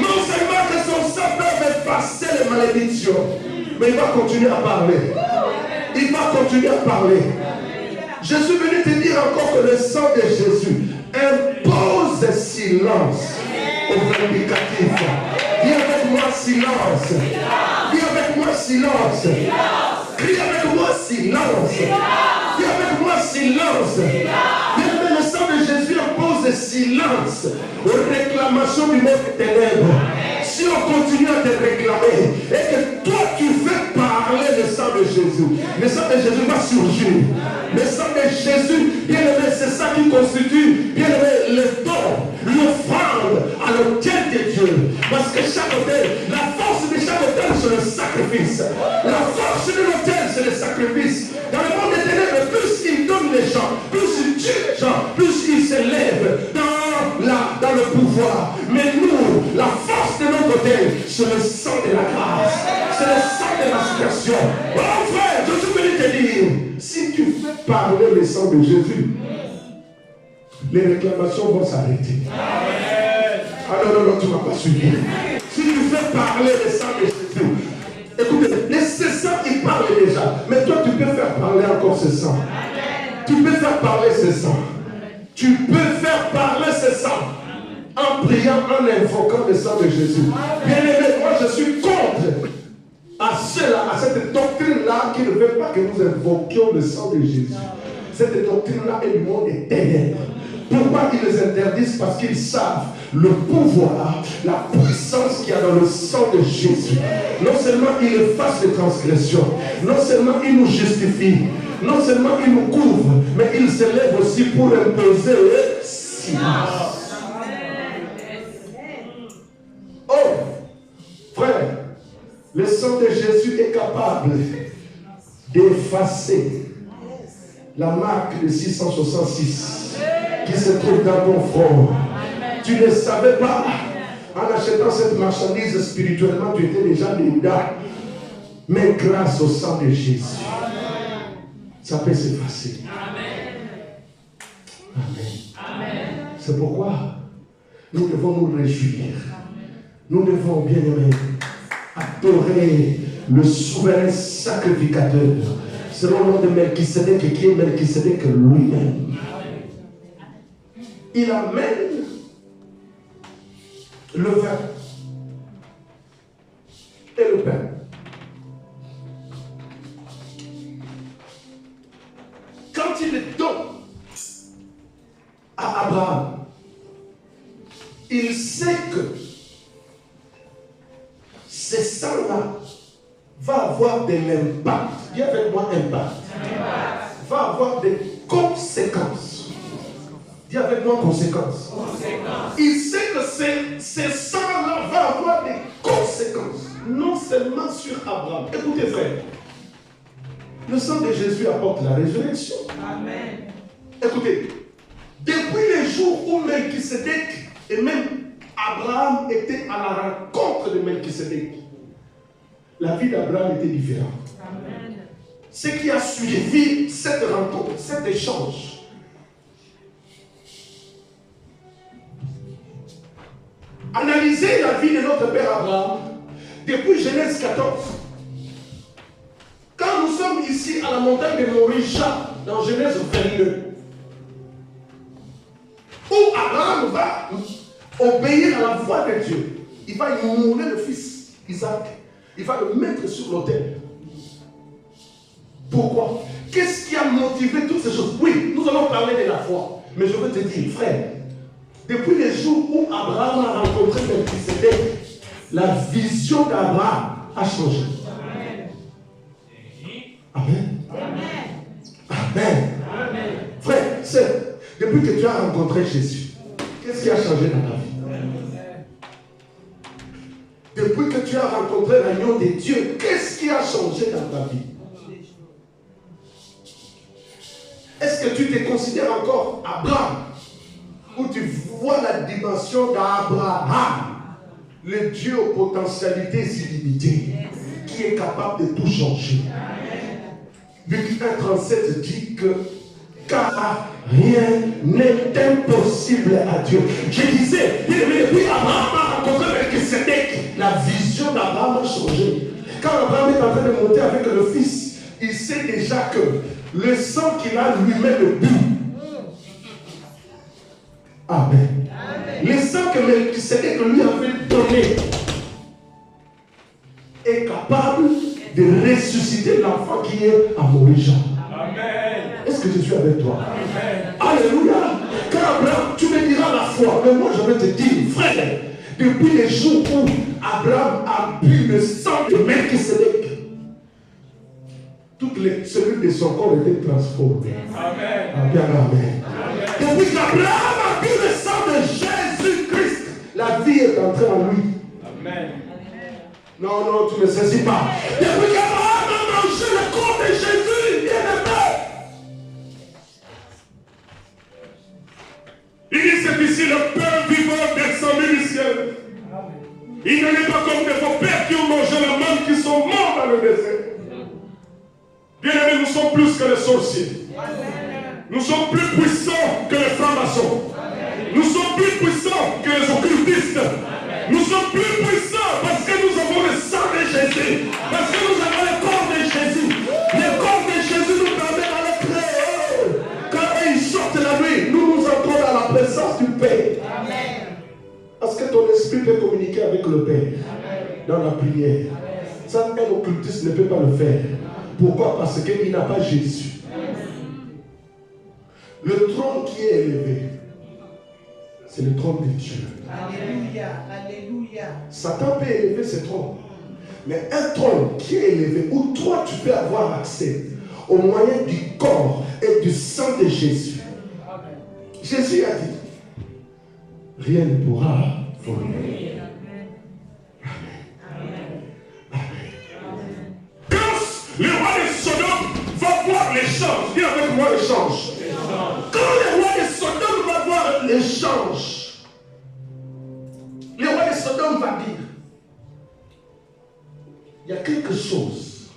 Non seulement que son sang peut effacer les malédictions, mais il va continuer à parler. Il va continuer à parler. Je suis venu te dire encore que le sang de Jésus impose silence au vindicatif. Dis avec moi silence. Dis avec moi silence. Crie avec moi silence. Dis avec moi silence. Bien, le sang de Jésus impose silence aux réclamations du monde des ténèbres. Si on continue à te réclamer et que toi tu fais parler le sang de Jésus, le sang de Jésus va surgir. Le sang de Jésus, bien aimé, c'est ça qui constitue, bien aimé, le don, l'offrande à l'autel de Dieu. Parce que chaque autel, la force de chaque autel, c'est le sacrifice. La force de l'autel, c'est le sacrifice. Dans le monde des ténèbres, plus il donne les gens, plus il tue les gens, plus il s'élève dans le pouvoir. Mais nous, la force de notre autel, c'est le sang de la grâce. C'est le sang de l'aspersion. Oh frère, je suis venu te dire, si tu fais parler le sang de Jésus, les réclamations vont s'arrêter. Ah non, tu ne m'as pas suivi. Si tu fais parler le sang de Jésus, écoutez, c'est ça qui parle déjà. Mais toi, tu peux faire parler encore ce sang. Tu peux faire parler ce sang. Tu peux faire parler ce sang en priant, en invoquant le sang de Jésus. Bien aimé, moi je suis contre à cela, à cette doctrine-là qui ne veut pas que nous invoquions le sang de Jésus. Cette doctrine-là est du monde des ténèbres. Pourquoi ils les interdisent? Parce qu'ils savent le pouvoir, la puissance qu'il y a dans le sang de Jésus. Non seulement il efface les transgressions, non seulement il nous justifie, non seulement il nous couvre, mais il se lève aussi pour imposer le silence. Oh, frère, le sang de Jésus est capable d'effacer la marque de 666 qui se trouve dans ton front. Tu ne savais pas, en achetant cette marchandise spirituellement, tu étais déjà dedans. Mais grâce au sang de Jésus, ça peut s'effacer. Amen. C'est pourquoi nous devons nous réjouir Nous devons, bien aimés, adorer le souverain sacrificateur. Selon le nom de Melchisédek, qui est Melchisédek lui-même. Il amène le vin et le pain. Quand il le donne à Abraham, il sait que ce sang-là va avoir de l'impact. Dis avec moi impact. Va avoir des conséquences. Dis avec moi conséquences. Il sait que ce sang-là va avoir des conséquences. Non seulement sur Abraham. Écoutez frère. Le sang de Jésus apporte la résurrection. Amen. Écoutez. Depuis les jours où Melchisédek et même Abraham étaient à la rencontre de Melchisédek, la vie d'Abraham était différente. Amen. Ce qui a suivi cette rencontre, cet échange, analysez la vie de notre père Abraham depuis Genèse 14. Quand nous sommes ici à la montagne de Moricha, dans Genèse 22, où Abraham va obéir à la voix de Dieu, il va immoler le fils Isaac, il va le mettre sur l'autel. Pourquoi? Qu'est-ce qui a motivé toutes ces choses? Oui, nous allons parler de la foi, mais je veux te dire, frère, depuis les jours où Abraham a rencontré Melchisédek, la vision d'Abraham a changé. Amen. Amen. Amen. Amen. Frère, c'est depuis que tu as rencontré Jésus, qu'est-ce qui a changé dans ta vie? Depuis que tu as rencontré l'agneau de Dieu, qu'est-ce qui a changé dans ta vie? Est-ce que tu te considères encore Abraham? Ou tu vois la dimension d'Abraham, le Dieu aux potentialités illimitées, qui est capable de tout changer? Luc 1,37 dit que car rien n'est impossible à Dieu. Je disais, depuis Abraham a rencontré Melchisédek, la vision d'Abraham a changé. Quand Abraham est en train de monter avec le fils, il sait déjà que le sang qu'il a lui-même bu. Amen. Amen. Le sang que Melchisédek lui avait donné est capable de ressusciter l'enfant qui est à Moricha. Amen. Est-ce que je suis avec toi? Amen. Alléluia. Car Abraham, tu me diras la foi, mais moi je vais te dire, frère, depuis les jours où Abraham a bu le sang de Melchisédek, toutes les cellules de son corps étaient transformées. Amen. Amen. Amen. Depuis qu'Abraham a bu le sang de Jésus-Christ, la vie est entrée en lui. Amen. Non, non, tu ne me saisis pas. Depuis qu'Abraham a mangé le corps de Jésus, il est aimé. Il dit, c'est ici le pain vivant descendu du ciel. Il n'en est pas comme des faux pères qui ont mangé la manne, qui sont morts dans le désert. Bien aimés, nous sommes plus que les sorciers. Nous sommes plus puissants que les francs-maçons. Nous sommes plus puissants que les occultistes. Nous sommes plus puissants parce que nous avons le sang de Jésus. Parce que nous avons le corps de Jésus. Le corps de Jésus nous permet d'aller très haut. Quand ils sortent la nuit, nous nous entrons dans la présence du Père. Parce que ton esprit peut communiquer avec le Père dans la prière. Ça, un occultiste ne peut pas le faire. Pourquoi? Parce qu'il n'a pas Jésus. Le trône qui est élevé, c'est le trône de Dieu. Alléluia, alléluia. Satan peut élever ce trône. Mais un trône qui est élevé, où toi tu peux avoir accès au moyen du corps et du sang de Jésus. Jésus a dit, rien ne pourra vous nuire. Le roi de Sodome va voir l'échange. Dis avec moi l'échange. Quand le roi de Sodome va voir l'échange, le roi de Sodome va dire, il y a quelque chose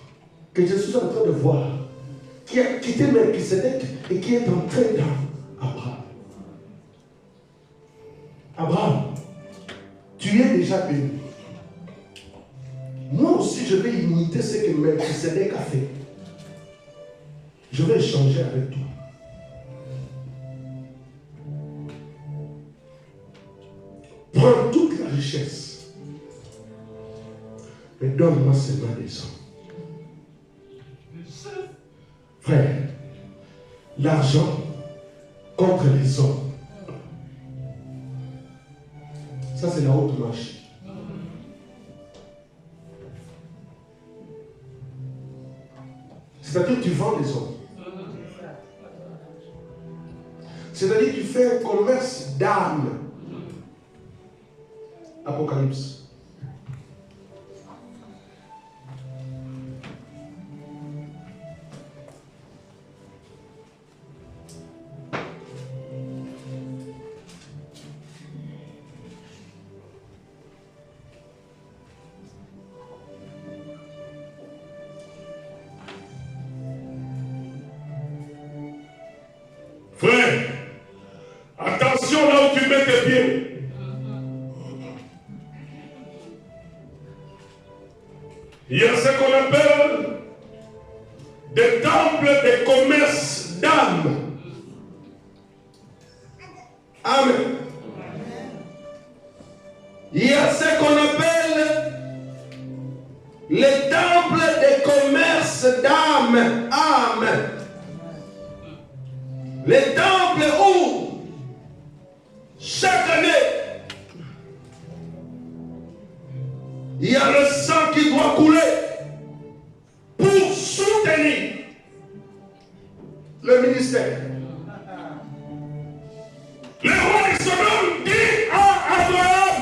que je suis en train de voir, qui a quitté Melchisédek et qui est entré dans Abraham. Abraham, tu es déjà béni. si je vais imiter ce que Melchisedec a fait, je vais échanger avec toi. Prends toute la richesse, mais donne-moi seulement des hommes. Frère, l'argent contre les hommes, ça c'est la haute marche. C'est-à-dire que tu vends les hommes. C'est-à-dire que tu fais un commerce d'âme. Apocalypse. Frère, attention là où tu mets tes pieds. Il y a ce qu'on appelle des temples de commerce d'âme. Amen. Il y a ce qu'on appelle les temples de commerce d'âme. Amen. Les temples où chaque année il y a le sang qui doit couler pour soutenir le ministère. Le roi de Sodome dit à Abraham,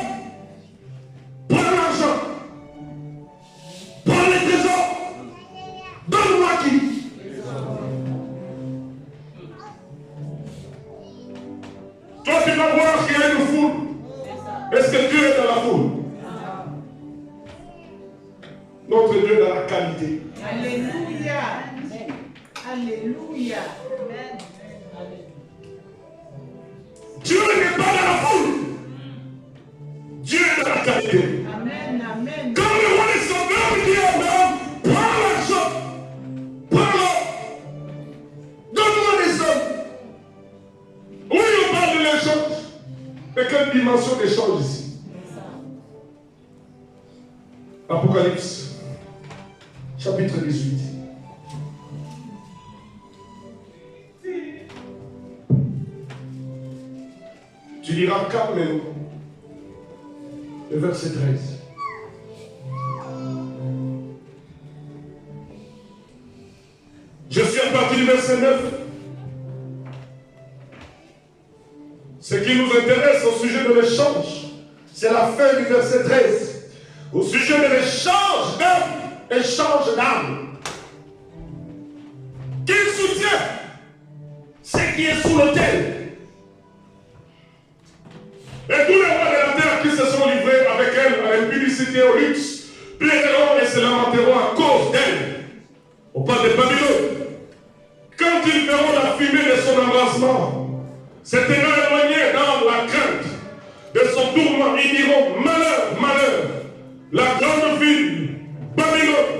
prends l'argent, prends les trésors, donne-moi qui? Toi tu vas voir qu'il y a une foule. Est-ce que Dieu est dans la foule? Notre Dieu est dans la qualité. Alléluia. Alléluia. Dieu n'est pas dans la foule. Dieu est dans la qualité. Amen. Amen. Quand le roi de Sodome dit à Abraham, prends l'argent, prends-le, donne-moi des hommes. Oui, on parle de l'échange. Mais quelle dimension d'échange ici? Apocalypse, chapitre 18. Tu liras calmement le verset 13. Je suis à partir du verset 9. Ce qui nous intéresse au sujet de l'échange, c'est la fin du verset 13. Au sujet de l'échange d'âme. Qui soutient ce qui est sous l'autel. Et tous les rois de la terre qui se sont livrés avec elle à l'impudicité, au luxe, plairont et se lamenteront à cause d'elle. Au pas de Babylone. Quand ils verront la fumée de son embrassement, s'étant éloignés dans la crainte de son tourment, ils diront malheur, malheur. La grande ville, Babylone,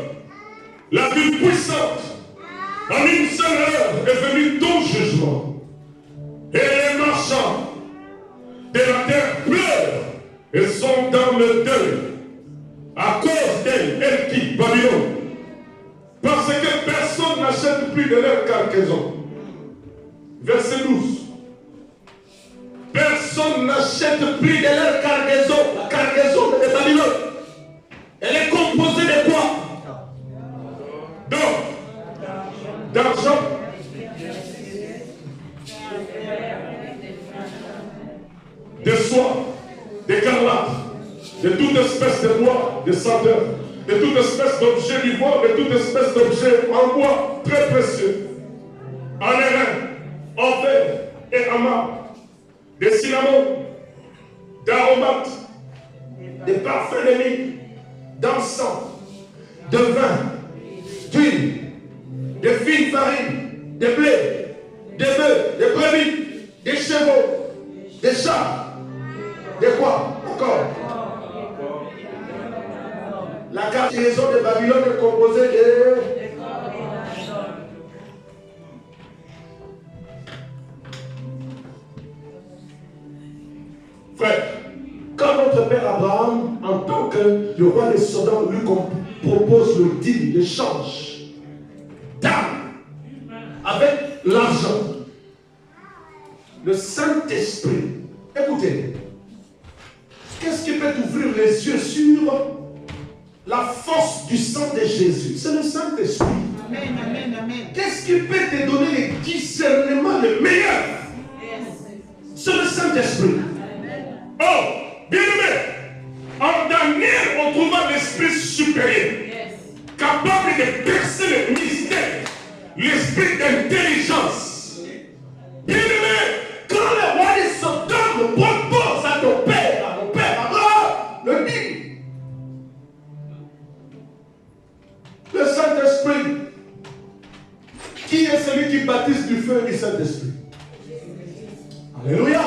la ville puissante, en une seule heure est venu ton jugement. Et les marchands de la terre pleurent et sont dans le deuil à cause d'elle, elle qui, Babylone. Parce que personne n'achète plus de leur cargaison. Verset 12. Personne n'achète plus de leur cargaison. La cargaison de Babylone. Elle est composée de quoi? D'or, d'argent, de soie, d'écarlate, de toute espèce de bois, de senteur, de toute espèce d'objet d'ivoire, de toute espèce d'objet en bois très précieux, en airain, en fer et en marbre, des cinnamons, d'aromates, des parfums de myrrhe, d'encens, de vin, d'huile, de fine farine, de blé, de bœufs, de brebis, des chevaux, des chats, de quoi encore? La La cargaison de Babylone est composée de... Frère, quand notre père Abraham, en tant que le roi de Sodome, lui propose le deal, l'échange d'âme avec l'argent, le Saint-Esprit, écoutez, qu'est-ce qui peut t'ouvrir les yeux sur la force du sang de Jésus? C'est le Saint-Esprit. Amen, amen, amen. Qu'est-ce qui peut te donner le discernement le meilleur? C'est le Saint-Esprit. Oh, bien-aimé, en Daniel, on trouva l'esprit supérieur, capable de percer le mystère, l'esprit d'intelligence. Bien-aimé, quand le roi de Sodome propose à ton père, à mon père Abraham, le dit, le Saint-Esprit, qui est celui qui baptise du feu du Saint-Esprit? Alléluia.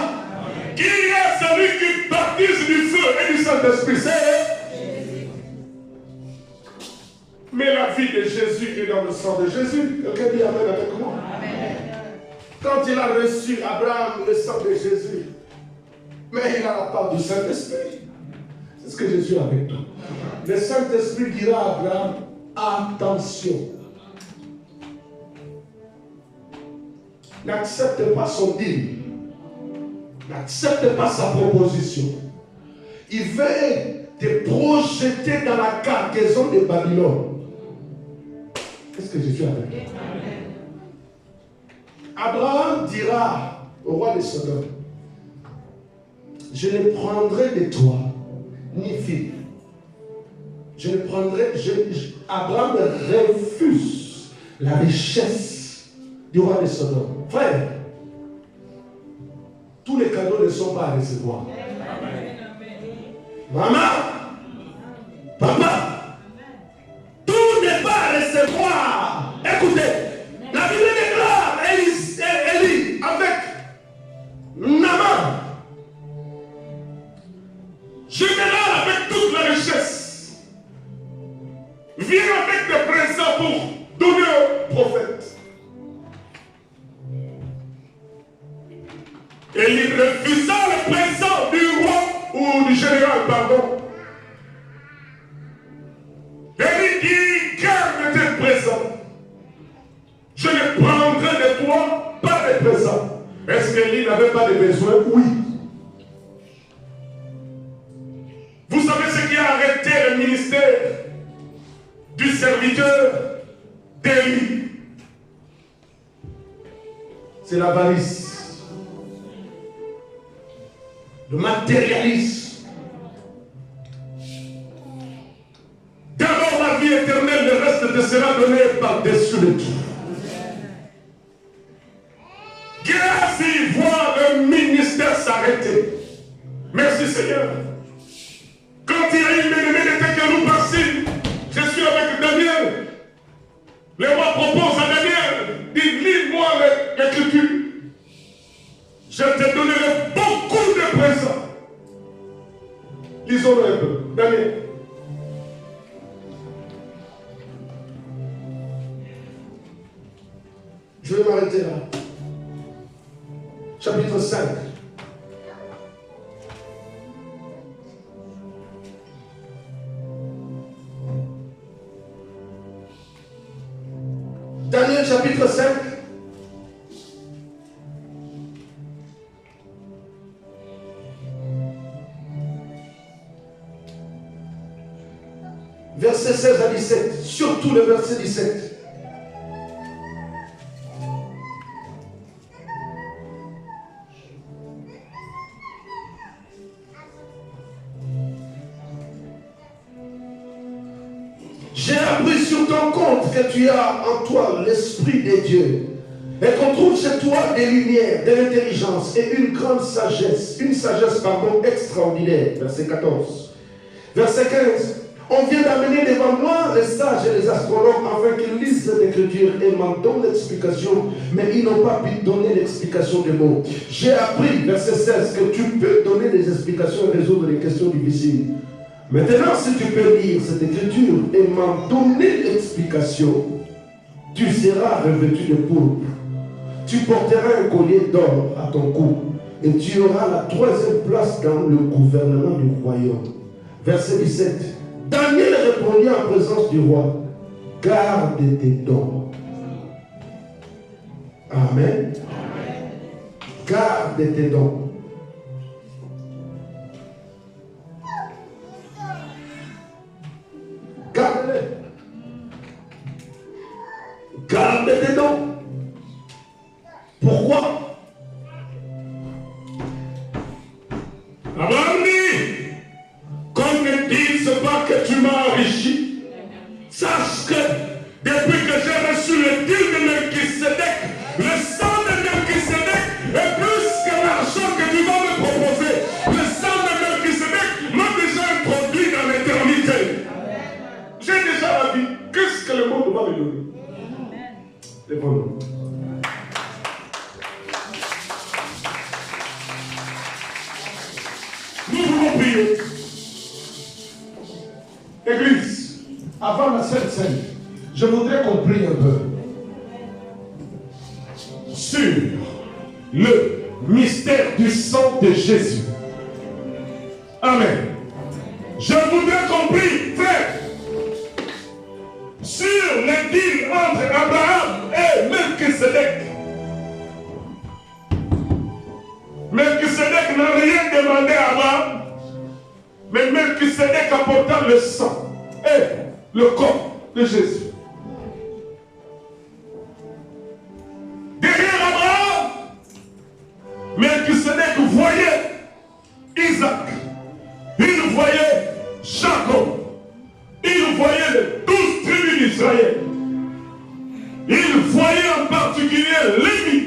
Qui est celui qui baptise du feu et du Saint-Esprit? C'est mais la vie de Jésus est dans le sang de Jésus. Quelqu'un dit Amen avec moi. Quand il a reçu Abraham le sang de Jésus, mais il a la part du Saint-Esprit. C'est ce que Jésus a avec toi. Le Saint-Esprit dira à Abraham, attention. N'accepte pas son deal. N'accepte pas sa proposition. Il veut te projeter dans la cargaison de Babylone. Qu'est-ce que Jésus a fait? Abraham dira au roi de Sodome, je ne prendrai de toi ni fille. Je ne prendrai. Abraham refuse la richesse du roi de Sodome. Frère, tous les cadeaux ne sont pas à recevoir. Maman, papa, tout n'est pas à recevoir. Écoutez, la Bible déclare, Élie avec Naaman, général avec toute la richesse, vient avec des présents pour donner au prophète. Et il refusa le présent du roi ou du général, pardon. Et il dit, garde tes présents. Je ne prendrai de toi pas de présents. Est-ce qu'Élie n'avait pas de besoin? Oui. Vous savez ce qui a arrêté le ministère du serviteur d'Élie? C'est l'avarice. Le matérialisme. D'abord la vie éternelle, le reste te sera donné par-dessus le tout. Grâce y voit le ministère s'arrêter. Merci Seigneur. Quand il y a une bien-aimée n'était que nous par-ci, je suis avec Daniel. Le roi propose à Daniel, dit lis-moi l'écriture. Je te donnerai beaucoup de présents. Lisons-le un peu. Daniel. Je vais m'arrêter là. Chapitre 5. Daniel chapitre 5. Verset 16 à 17, surtout le verset 17. J'ai appris sur ton compte que tu as en toi l'Esprit de Dieu et qu'on trouve chez toi des lumières, de l'intelligence et une grande sagesse, extraordinaire. Verset 14. Verset 15. On vient d'amener devant moi les sages et les astronomes afin qu'ils lisent l'écriture et m'en donnent l'explication, mais ils n'ont pas pu donner l'explication des mots. J'ai appris, verset 16, que tu peux donner des explications et résoudre les questions difficiles. Maintenant, si tu peux lire cette écriture et m'en donner l'explication, tu seras revêtu de pourpre. Tu porteras un collier d'or à ton cou et tu auras la 3e place dans le gouvernement du royaume. Verset 17. Daniel répondit en présence du roi, garde tes dons. Amen. Garde tes dons. Garde-les. Garde tes dons. Pourquoi? Abraham dit, qu'on ne dise pas que tu m'as enrichi. Sache que depuis que j'ai reçu le deal de Melchisedec, le sang de Melchisedec est plus que l'argent que tu vas me proposer. Le sang de Melchisedec m'a déjà introduit dans l'éternité. J'ai déjà la vie. Qu'est-ce que le monde va me donner? Lève-nous. Nous voulons prier. Église, Avant la Sainte Seine, je voudrais qu'on prie un peu sur le mystère du sang de Jésus. Amen. Je voudrais qu'on prie, frère, sur le deal entre Abraham et Melchisedec. Melchisedec n'a rien demandé à Abraham, mais Melchisedec apportant le sang et le corps de Jésus. Derrière Abraham, Melchisedec voyait Isaac, il voyait Jacob, il voyait les 12 tribus d'Israël, il voyait en particulier Lévi.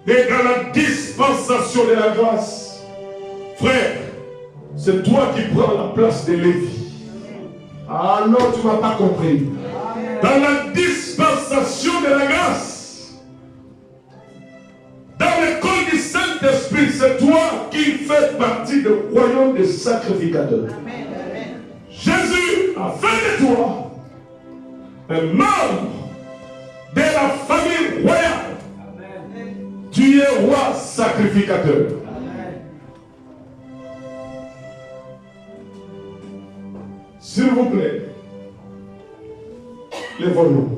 Et dans la dispensation de la grâce, frère, c'est toi qui prends la place de Lévi. Ah non, tu ne m'as pas compris. Dans la dispensation de la grâce, dans l'école du Saint-Esprit, c'est toi qui fais partie du royaume des sacrificateurs. Jésus a fait de toi un membre de la famille royale. Tu es roi sacrificateur. S'il vous plaît, lèvons-nous.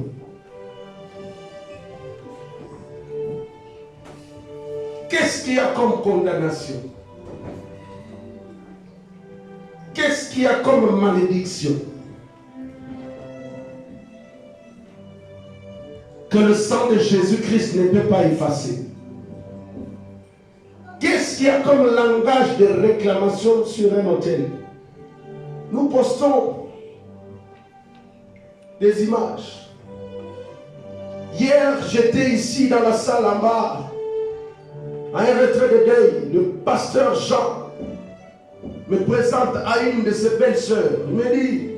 Qu'est-ce qu'il y a comme condamnation? Qu'est-ce qu'il y a comme malédiction? Que le sang de Jésus-Christ ne peut pas effacer. Qu'est-ce qu'il y a comme langage de réclamation sur un autel? Nous postons des images. Hier, j'étais ici dans la salle en bas, à un retrait de deuil. Le pasteur Jean me présente à une de ses belles-sœurs. Il me dit,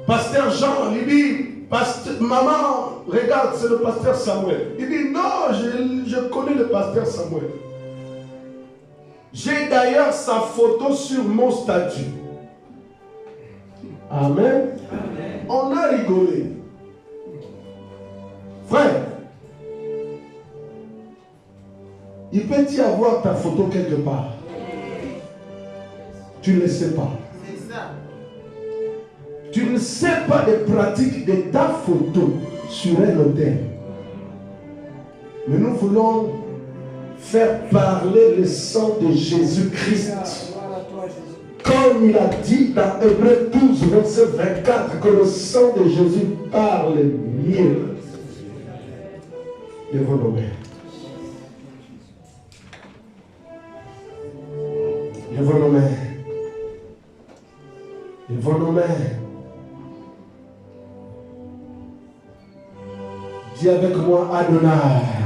pasteur Jean, il dit, maman, regarde, c'est le pasteur Samuel. Il dit, non, je connais le pasteur Samuel. J'ai d'ailleurs sa photo sur mon statut. Amen. Amen. On a rigolé. Frère, il peut y avoir ta photo quelque part. Tu ne le sais pas. C'est ça. Tu ne sais pas des pratiques de ta photo sur un autel. Mais nous voulons faire parler le sang de Jésus-Christ. Comme il a dit dans Hébreux 12, verset 24, que le sang de Jésus parle mieux. Lèvons nos mains. Lèvons nos mains. Lèvons nos mains. Dis avec moi, Adonai.